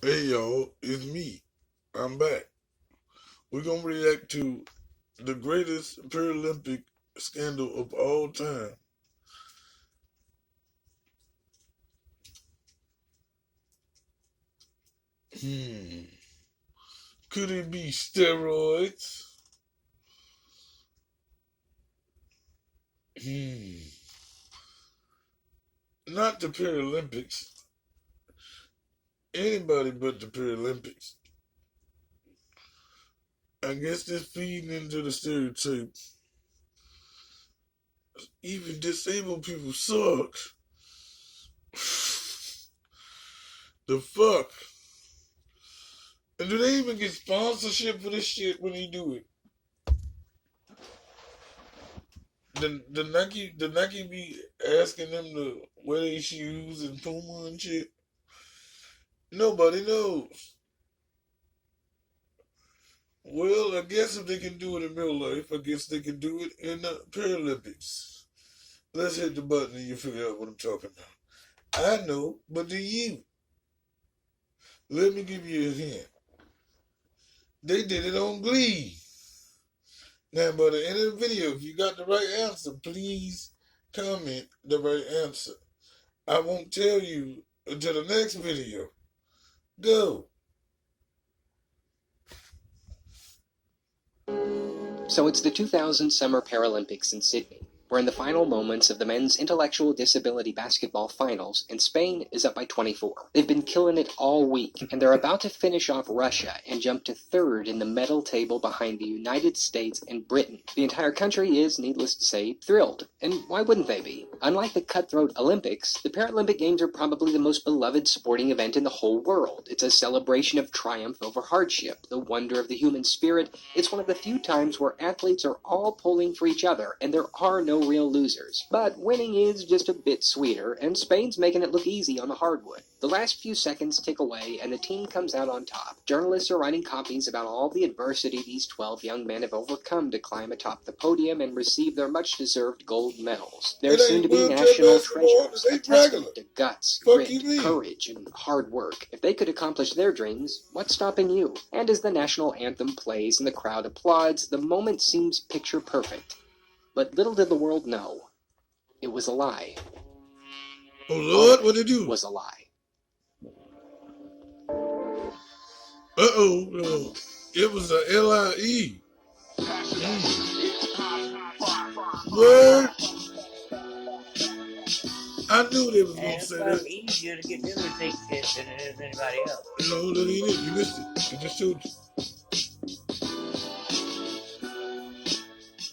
Hey y'all, it's me. I'm back. We're gonna react to the greatest Paralympic scandal of all time. Hmm. Could it be steroids? Hmm. Not the Paralympics. Anybody but the Paralympics. I guess this feeding into the stereotype. Even disabled people suck. The fuck? And do they even get sponsorship for this shit when they do it? The Nike be asking them to wear their shoes and Puma and shit. Nobody knows. Well, I guess if they can do it in real life, I guess they can do it in the Paralympics. Let's hit the button and you figure out what I'm talking about. I know, but do you? Let me give you a hint. They did it on Glee. Now, by the end of the video, if you got the right answer, please comment the right answer. I won't tell you until the next video. Go. So it's the 2000 Summer Paralympics in Sydney. We're in the final moments of the men's intellectual disability basketball finals, and Spain is up by 24. They've been killing it all week, and they're about to finish off Russia and jump to third in the medal table behind the United States and Britain. The entire country is, needless to say, thrilled. And why wouldn't they be? Unlike the cutthroat Olympics, the Paralympic Games are probably the most beloved sporting event in the whole world. It's a celebration of triumph over hardship, the wonder of the human spirit. It's one of the few times where athletes are all pulling for each other, and there are no real losers. But winning is just a bit sweeter, and Spain's making it look easy on the hardwood. The last few seconds tick away, and the team comes out on top. Journalists are writing copies about all the adversity these 12 young men have overcome to climb atop the podium and receive their much-deserved gold medals. They're soon-to-be national treasures, a testament to guts, grit, courage, and hard work. If they could accomplish their dreams, what's stopping you? And as the national anthem plays and the crowd applauds, the moment seems picture perfect. But little did the world know, it was a lie. Oh Lord, what did they do? Was a lie. Uh-oh. It was a LIE. Word. I knew they was going to say that. It's easier to get them to take shit than it is anybody else. No, that ain't it. You missed it. I just showed you.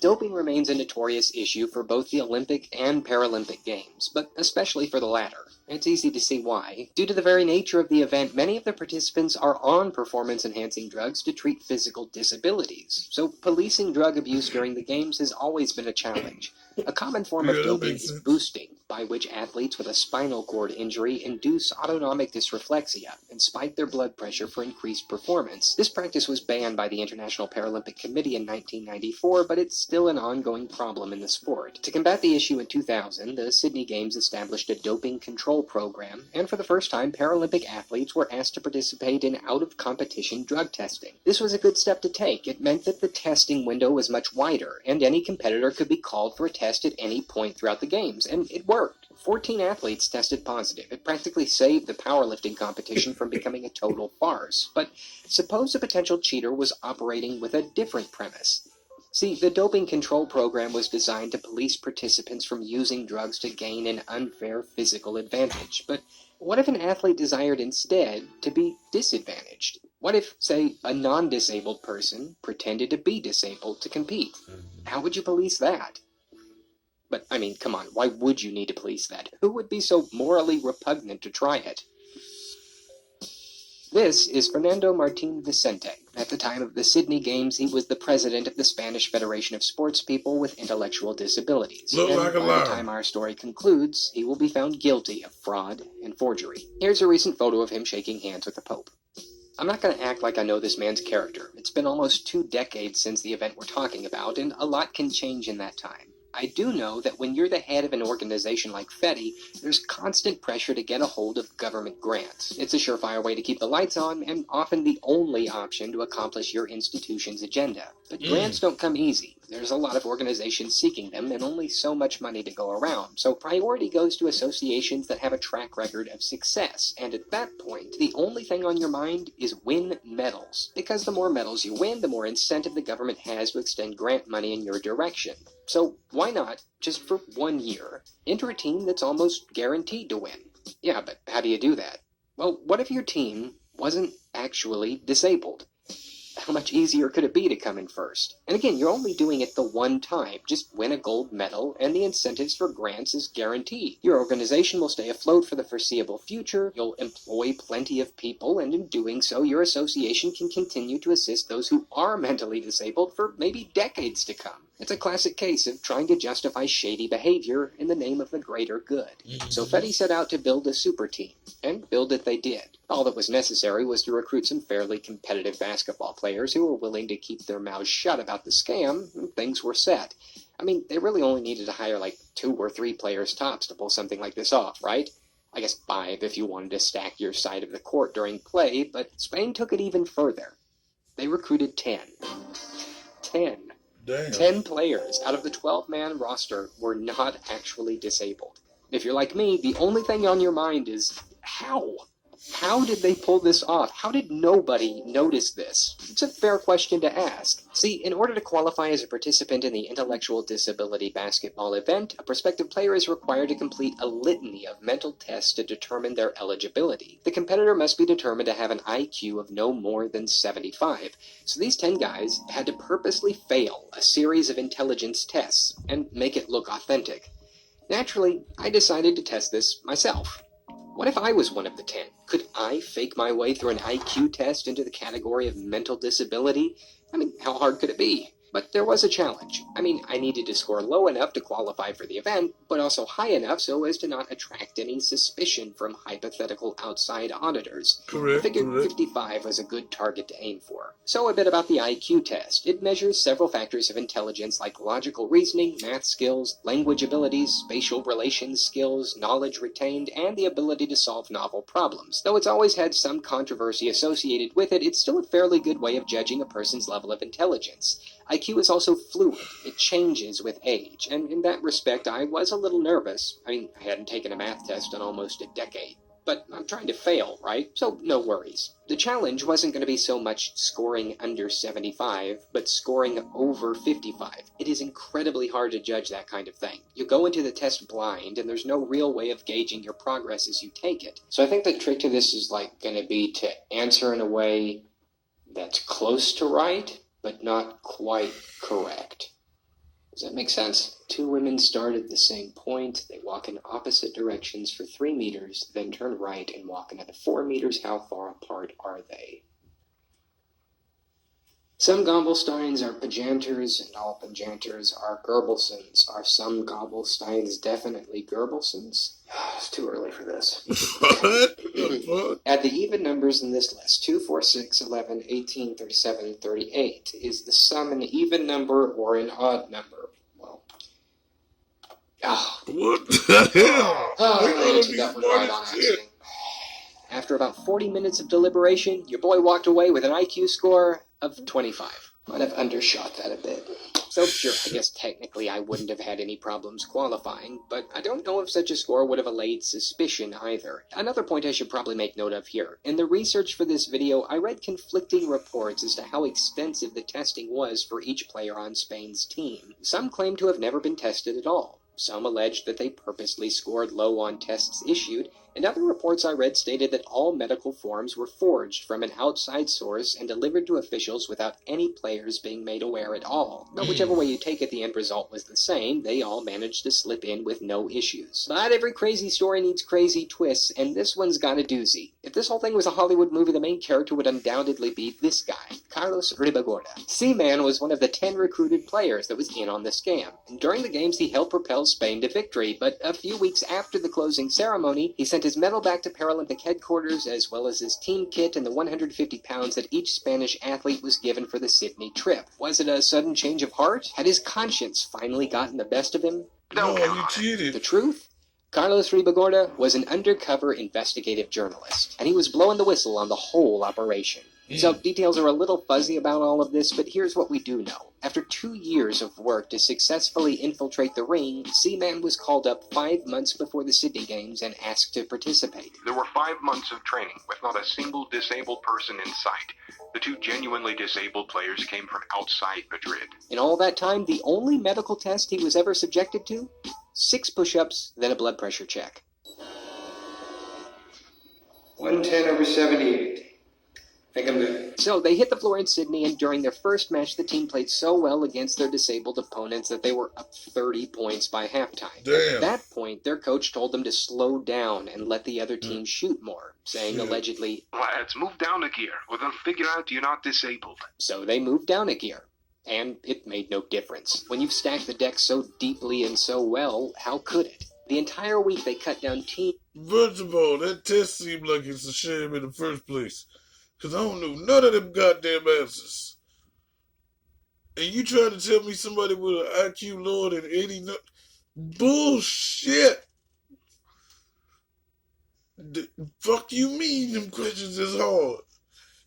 Doping remains a notorious issue for both the Olympic and Paralympic Games, but especially for the latter. It's easy to see why. Due to the very nature of the event, many of the participants are on performance-enhancing drugs to treat physical disabilities, so policing drug abuse during the Games has always been a challenge. A common form of doping is boosting, by which athletes with a spinal cord injury induce autonomic dysreflexia and spike their blood pressure for increased performance. This practice was banned by the International Paralympic Committee in 1994, but it's still an ongoing problem in the sport. To combat the issue in 2000, the Sydney Games established a doping control program, and for the first time, Paralympic athletes were asked to participate in out-of-competition drug testing. This was a good step to take. It meant that the testing window was much wider, and any competitor could be called for a test at any point throughout the Games, and it worked. 14 athletes tested positive. It practically saved the powerlifting competition from becoming a total farce. But suppose a potential cheater was operating with a different premise. See, the doping control program was designed to police participants from using drugs to gain an unfair physical advantage. But what if an athlete desired instead to be disadvantaged? What if, say, a non-disabled person pretended to be disabled to compete? How would you police that? But, I mean, come on, why would you need to police that? Who would be so morally repugnant to try it? This is Fernando Martín Vicente. At the time of the Sydney Games, he was the president of the Spanish Federation of Sports People with Intellectual Disabilities. And by the time our story concludes, he will be found guilty of fraud and forgery. Here's a recent photo of him shaking hands with the Pope. I'm not going to act like I know this man's character. It's been almost 2 decades since the event we're talking about, and a lot can change in that time. I do know that when you're the head of an organization like FETI, there's constant pressure to get a hold of government grants. It's a surefire way to keep the lights on, and often the only option to accomplish your institution's agenda. But grants don't come easy. There's a lot of organizations seeking them, and only so much money to go around. So priority goes to associations that have a track record of success. And at that point, the only thing on your mind is win medals. Because the more medals you win, the more incentive the government has to extend grant money in your direction. So why not, just for 1 year, enter a team that's almost guaranteed to win? Yeah, but how do you do that? Well, what if your team wasn't actually disabled? How much easier could it be to come in first? And again, you're only doing it the one time. Just win a gold medal, and the incentives for grants is guaranteed. Your organization will stay afloat for the foreseeable future, you'll employ plenty of people, and in doing so, your association can continue to assist those who are mentally disabled for maybe decades to come. It's a classic case of trying to justify shady behavior in the name of the greater good. So FETI set out to build a super team, and build it they did. All that was necessary was to recruit some fairly competitive basketball players who were willing to keep their mouths shut about the scam, and things were set. I mean, they really only needed to hire like 2 or 3 players tops to pull something like this off, right? I guess 5 if you wanted to stack your side of the court during play, but Spain took it even further. They recruited 10. 10. Damn. 10 players out of the 12-man roster were not actually disabled. If you're like me, the only thing on your mind is, how? How did they pull this off? How did nobody notice this? It's a fair question to ask. See, in order to qualify as a participant in the intellectual disability basketball event, a prospective player is required to complete a litany of mental tests to determine their eligibility. The competitor must be determined to have an IQ of no more than 75. So these 10 guys had to purposely fail a series of intelligence tests and make it look authentic. Naturally, I decided to test this myself. What if I was one of the 10? Could I fake my way through an IQ test into the category of mental disability? I mean, how hard could it be? But there was a challenge. I mean, I needed to score low enough to qualify for the event, but also high enough so as to not attract any suspicion from hypothetical outside auditors. Correct. I figured 55 was a good target to aim for. So a bit about the IQ test. It measures several factors of intelligence like logical reasoning, math skills, language abilities, spatial relations skills, knowledge retained, and the ability to solve novel problems. Though it's always had some controversy associated with it, it's still a fairly good way of judging a person's level of intelligence. IQ is also fluid. It changes with age, and in that respect, I was a little nervous. I mean, I hadn't taken a math test in almost a decade. But I'm trying to fail, right? So no worries. The challenge wasn't going to be so much scoring under 75, but scoring over 55. It is incredibly hard to judge that kind of thing. You go into the test blind, and there's no real way of gauging your progress as you take it. So I think the trick to this is going to be to answer in a way that's close to right, but not quite correct. Does that make sense? 2 women start at the same point. They walk in opposite directions for 3 meters, then turn right and walk another 4 meters. How far apart are they? Some Gobelsteins are Pajanters, and all Pajanters are Goebbelsens. Are some Gobelsteins definitely Goebbelsens? It's too early for this. What the fuck? Add the even numbers in this list. 2, 4, 6, 11, 18, 37, 38. Is the sum an even number or an odd number? Well, What the hell? I They answered gotta that be one right funny on as shit. accident. After about 40 minutes of deliberation, your boy walked away with an IQ score of 25. Might have undershot that a bit. So sure, I guess technically I wouldn't have had any problems qualifying, but I don't know if such a score would have allayed suspicion either. Another point I should probably make note of here. In the research for this video, I read conflicting reports as to how extensive the testing was for each player on Spain's team. Some claim to have never been tested at all. Some alleged that they purposely scored low on tests issued, and other reports I read stated that all medical forms were forged from an outside source and delivered to officials without any players being made aware at all. But whichever way you take it, the end result was the same. They all managed to slip in with no issues. But every crazy story needs crazy twists, and this one's got a doozy. If this whole thing was a Hollywood movie, the main character would undoubtedly be this guy, Carlos Ribagorda. Seaman was one of the 10 recruited players that was in on the scam, and during the games he helped propel Spain to victory, but a few weeks after the closing ceremony, he sent sent his medal back to Paralympic headquarters, as well as his team kit and the 150 pounds that each Spanish athlete was given for the Sydney trip. Was it a sudden change of heart? Had his conscience finally gotten the best of him? No, Don't count you on it. cheated. The truth? Carlos Ribagorda was an undercover investigative journalist, and he was blowing the whistle on the whole operation. So details are a little fuzzy about all of this, but here's what we do know. After 2 years of work to successfully infiltrate the ring, Seaman was called up 5 months before the Sydney Games and asked to participate. There were 5 months of training with not a single disabled person in sight. The 2 genuinely disabled players came from outside Madrid. In all that time, the only medical test he was ever subjected to? 6 push-ups, then a blood pressure check. 110/78. Think I'm good. So they hit the floor in Sydney, and during their first match, the team played so well against their disabled opponents that they were up 30 points by halftime. Damn. At that point, their coach told them to slow down and let the other team shoot more, saying Shit. allegedly, Lads, move down a gear. We're gonna figure out you're not disabled. so they moved down a gear. And it made no difference. When you've stacked the deck so deeply and so well, how could it? The entire week they cut down team. First of all, that test seemed like it's a shame in the first place. Because I don't know none of them goddamn answers. And you trying to tell me somebody with an IQ lower than 80? Bullshit! Fuck you mean them questions is hard?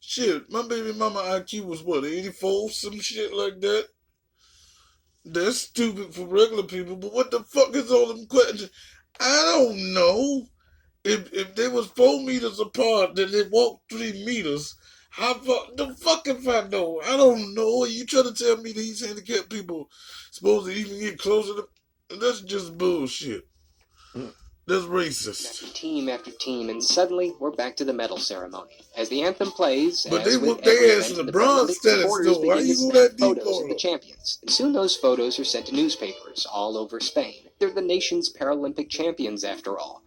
Shit, my baby mama IQ was what, 84? Some shit like that? That's stupid for regular people, but what the fuck is all them questions? I don't know. If they was 4 meters apart, then they walked 3 meters. How the fuck if I know? I don't know. Are you trying to tell me these handicapped people supposed to even get closer to? That's just bullshit. That's racist. Team after team, and suddenly we're back to the medal ceremony. As the anthem plays, But as they with whooped their every ass event in the the bronze Paralympics, status, supporters though. Why begin you to go snap that deep photos on of the them? champions, and soon those photos are sent to newspapers all over Spain. They're the nation's Paralympic champions, after all.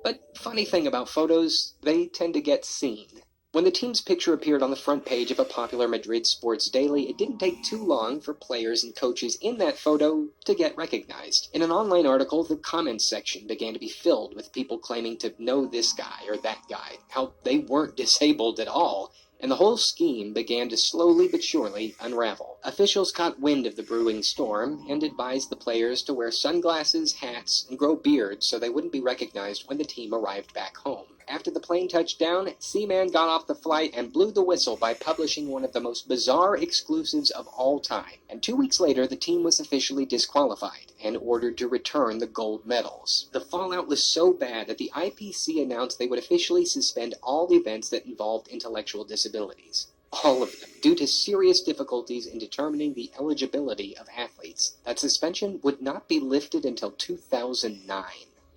But funny thing about photos, they tend to get seen. When the team's picture appeared on the front page of a popular Madrid sports daily, it didn't take too long for players and coaches in that photo to get recognized. In an online article, the comments section began to be filled with people claiming to know this guy or that guy, how they weren't disabled at all, and the whole scheme began to slowly but surely unravel. Officials caught wind of the brewing storm and advised the players to wear sunglasses, hats, and grow beards so they wouldn't be recognized when the team arrived back home. After the plane touched down, Seaman got off the flight and blew the whistle by publishing one of the most bizarre exclusives of all time. And 2 weeks later, the team was officially disqualified and ordered to return the gold medals. The fallout was so bad that the IPC announced they would officially suspend all events that involved intellectual disabilities. All of them, due to serious difficulties in determining the eligibility of athletes. That suspension would not be lifted until 2009.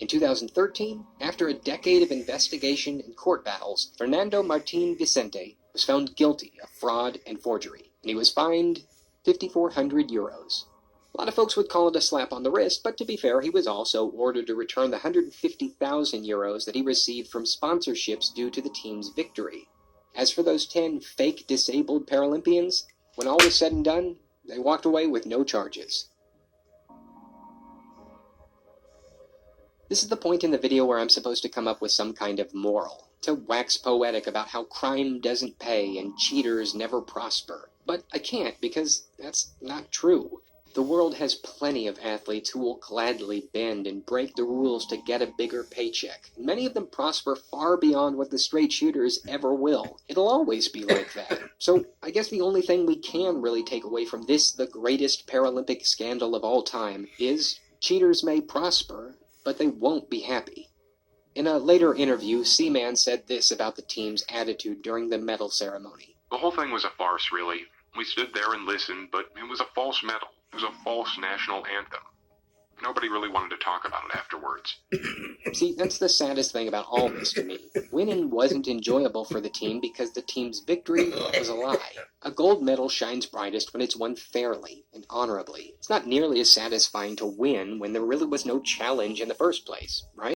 In 2013, after a decade of investigation and court battles, Fernando Martín Vicente was found guilty of fraud and forgery, and he was fined 5,400 euros. A lot of folks would call it a slap on the wrist, but to be fair, he was also ordered to return the 150,000 euros that he received from sponsorships due to the team's victory. As for those 10 fake disabled Paralympians, when all was said and done, they walked away with no charges. This is the point in the video where I'm supposed to come up with some kind of moral, to wax poetic about how crime doesn't pay and cheaters never prosper. But I can't, because that's not true. The world has plenty of athletes who will gladly bend and break the rules to get a bigger paycheck. Many of them prosper far beyond what the straight shooters ever will. It'll always be like that. So I guess the only thing we can really take away from this, the greatest Paralympic scandal of all time, is cheaters may prosper, but they won't be happy. In a later interview, Seaman said this about the team's attitude during the medal ceremony. The whole thing was a farce, really. We stood there and listened, but it was a false medal. It was a false national anthem. Nobody really wanted to talk about it afterwards. See, that's the saddest thing about all this to me. Winning wasn't enjoyable for the team because the team's victory was a lie. A gold medal shines brightest when it's won fairly and honorably. It's not nearly as satisfying to win when there really was no challenge in the first place, right?